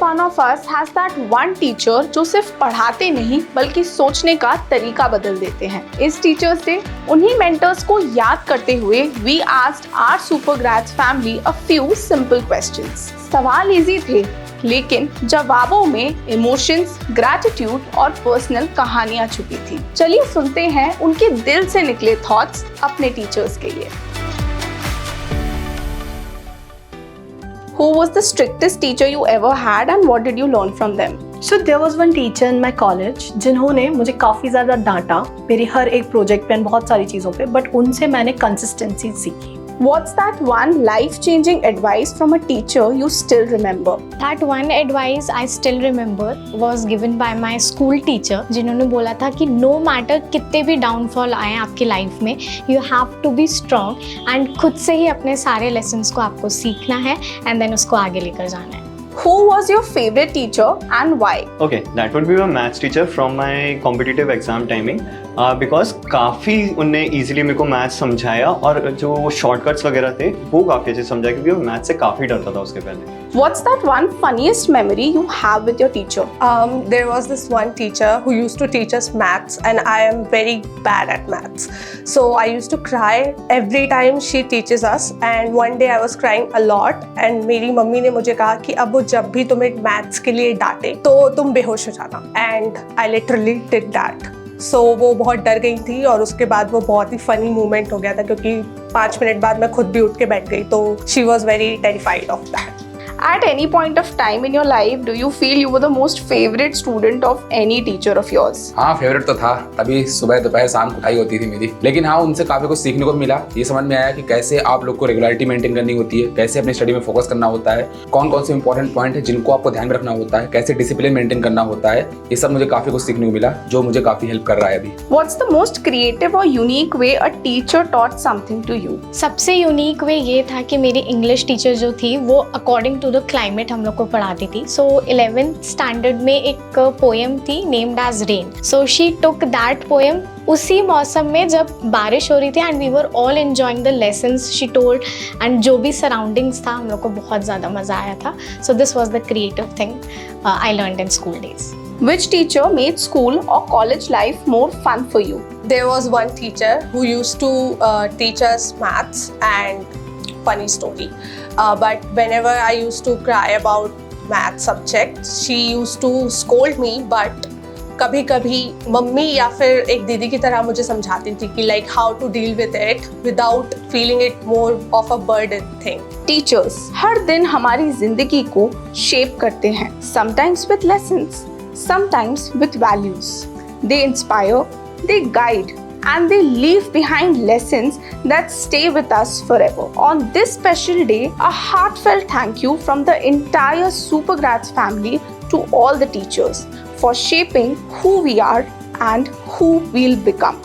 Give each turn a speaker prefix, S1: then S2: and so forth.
S1: one of us has that one teacher जो सिर्फ पढ़ाते नहीं बल्कि सोचने का तरीका बदल देते हैं। इस टीचर्स डे उन्हीं मेंटर्स को याद करते हुए we asked our Supergrads family a few simple questions। सवाल इजी थे लेकिन जवाबों में इमोशंस, ग्रैटिट्यूड और पर्सनल कहानियां छुपी थी। चलिए सुनते हैं उनके दिल से निकले थॉट्स अपने टीचर्स के लिए। Who was the strictest teacher you ever had and what did you learn from them?
S2: So there was one teacher in my college जिन्होंने मुझे काफ़ी ज़्यादा डांटा मेरी हर एक प्रोजेक्ट पे, बहुत सारी चीज़ों पे, बट उनसे मैंने कंसिस्टेंसी सीखी।
S1: What's that one life-changing advice from a teacher you still remember?
S3: That one advice I still remember was given by my school teacher, जिन्होंने बोला था कि no matter कितने भी downfall आए आपकी लाइफ में, you have to be strong and खुद से ही अपने सारे lessons को आपको सीखना है and then उसको आगे लेकर जाना है।
S1: Who was your favorite teacher and why?
S4: Okay, that would be my maths teacher from my competitive exam timing. Because काफ़ी उनने easily मेरे को मैथ्स समझाया और जो शॉर्टकट्स वगैरह थे वो काफ़ी अच्छे समझाया क्योंकि मैं मैथ्स से काफ़ी डरता था उसके पहले।
S1: What's that one funniest memory you have with your teacher?
S5: There was this one teacher who used to teach us maths and I am very bad at maths. So I used to cry every time she teaches us and one day I was crying a lot and मेरी mummy ने मुझे कहा कि अब वो जब भी तुम्हें मैथ्स के लिए डांटे तो तुम बेहोश हो जाना and I literally did that. So वो बहुत डर गई थी और उसके बाद वो बहुत ही फनी मोमेंट हो गया था क्योंकि 5 मिनट बाद मैं खुद भी उठ के बैठ गई तो she was very terrified of that.
S1: At any point of time in your life, do you feel you were the most favorite student of any teacher of yours?
S6: हाँ, फेवरेट तो था। तभी सुबह दोपहर शाम कुटाई होती थी मेरी, लेकिन हाँ उनसे काफी कुछ सीखने को मिला। ये समझ में आया कि कैसे आप लोग को रेगुलरिटी मेंटेन करनी होती है, कैसे अपनी स्टडी में फोकस करना होता है, कौन कौन से इंपॉर्टेंट पॉइंट है जिनको आपको ध्यान में रखना होता है, कैसे डिसिप्लिन मेंटेन करना होता है। ये सब मुझे काफी कुछ सीखने को मिला जो मुझे काफी हेल्प कर रहा है अभी।
S1: What's the most creative or unique way a teacher taught something to you?
S3: सबसे यूनिक वे ये था कि मेरी इंग्लिश टीचर जो थी वो अकॉर्डिंग टू द क्लाइमेट हम लोग को पढ़ाती थी। सो 11th स्टैंडर्ड में एक पोएम थी named as rain. So she took that poem उसी मौसम में जब बारिश हो रही थी and we were all enjoying the lessons she told and जो भी सराउंडिंग्स था हम लोग को बहुत ज़्यादा मज़ा आया था। So this was the creative thing I learned in school days.
S1: Which teacher made school or college life more fun for you?
S5: There was one teacher who used to teach us maths and funny story. But whenever I used to cry about math subject, she used to scold me. But कभी कभी mummy या फिर एक दीदी की तरह मुझे समझाती थी कि like how to deal with it without feeling it more of a burden thing.
S1: Teachers हर दिन हमारी जिंदगी को shape करते हैं. Sometimes with lessons, sometimes with values. They inspire, they guide, and they leave behind lessons that stay with us forever. On this special day, a heartfelt thank you from the entire Supergrads family to all the teachers for shaping who we are and who we'll become.